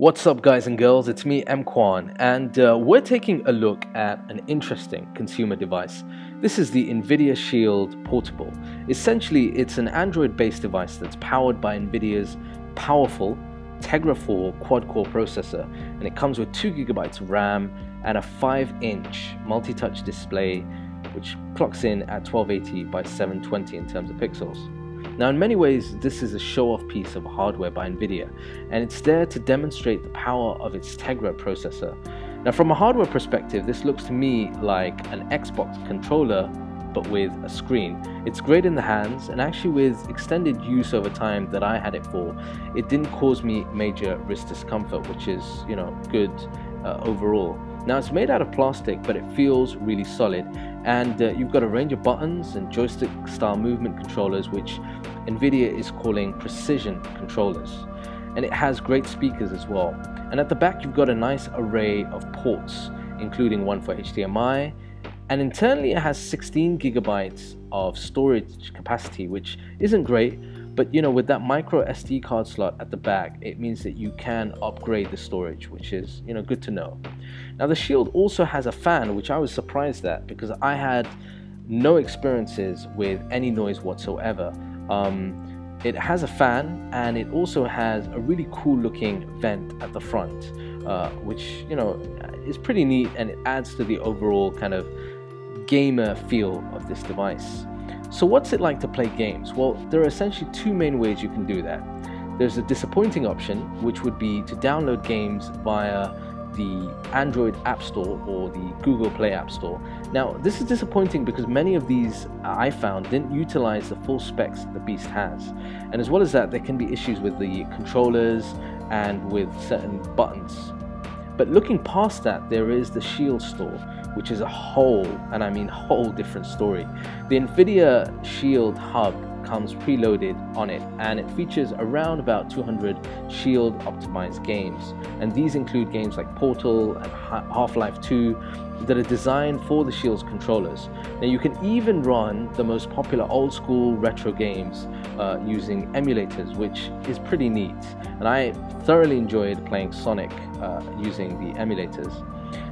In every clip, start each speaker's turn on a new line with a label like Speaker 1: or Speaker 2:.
Speaker 1: What's up guys and girls, it's me EMKWAN, and we're taking a look at an interesting consumer device. This is the Nvidia Shield Portable. Essentially it's an Android based device that's powered by Nvidia's powerful Tegra 4 quad-core processor, and it comes with 2 GB of RAM and a 5-inch multi-touch display which clocks in at 1280 by 720 in terms of pixels. Now in many ways this is a show-off piece of hardware by Nvidia, and it's there to demonstrate the power of its Tegra processor. Now from a hardware perspective, this looks to me like an Xbox controller but with a screen. It's great in the hands, and actually with extended use over time that I had it for, it didn't cause me major wrist discomfort, which is, good overall. Now it's made out of plastic, but it feels really solid, and you've got a range of buttons and joystick style movement controllers, which Nvidia is calling precision controllers, and it has great speakers as well. And at the back you've got a nice array of ports, including one for HDMI, and internally it has 16 GB of storage capacity, which isn't great, but with that micro SD card slot at the back, it means that you can upgrade the storage, which is good to know. Now the Shield also has a fan, which I was surprised at because I had no experiences with any noise whatsoever. It has a fan, and it also has a really cool looking vent at the front, which is pretty neat, and it adds to the overall kind of gamer feel of this device. So what's it like to play games? Well, there are essentially two main ways you can do that. There's a disappointing option, which would be to download games via the Android App Store or the Google Play App Store. Now this is disappointing because many of these I found didn't utilize the full specs the beast has, and as well as that, there can be issues with the controllers and with certain buttons. But looking past that, there is the Shield Store, which is a whole, and I mean whole, different story. The Nvidia Shield Hub comes preloaded on it, and it features around about 200 Shield optimized games, and these include games like Portal and Half-Life 2 that are designed for the Shield's controllers. Now you can even run the most popular old school retro games using emulators, which is pretty neat, and I thoroughly enjoyed playing Sonic using the emulators.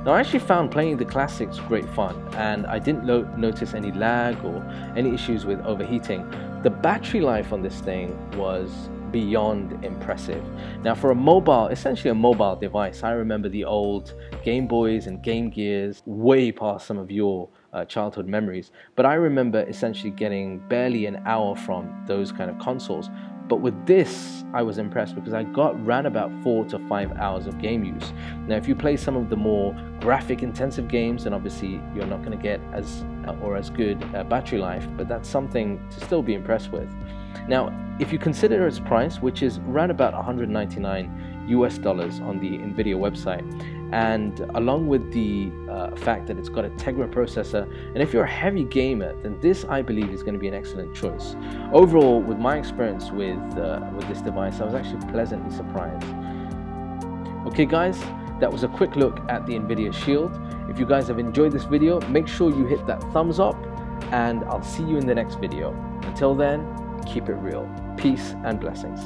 Speaker 1: Now I actually found playing the classics great fun, and I didn't notice any lag or any issues with overheating. The battery life on this thing was beyond impressive. Now for a mobile, essentially a mobile device, I remember the old Game Boys and Game Gears, way past some of your childhood memories, but I remember essentially getting barely an hour from those kind of consoles. But with this, I was impressed because I ran about 4 to 5 hours of game use. Now, if you play some of the more graphic intensive games, then obviously you're not going to get as good battery life, but that's something to still be impressed with. Now, if you consider its price, which is around about $199 US on the Nvidia website, and along with the fact that it's got a Tegra processor, and if you're a heavy gamer, then this, I believe, is going to be an excellent choice. Overall, with my experience with this device, I was actually pleasantly surprised. Okay guys, that was a quick look at the Nvidia Shield. If you guys have enjoyed this video, make sure you hit that thumbs up, and I'll see you in the next video. Until then, keep it real. Peace and blessings.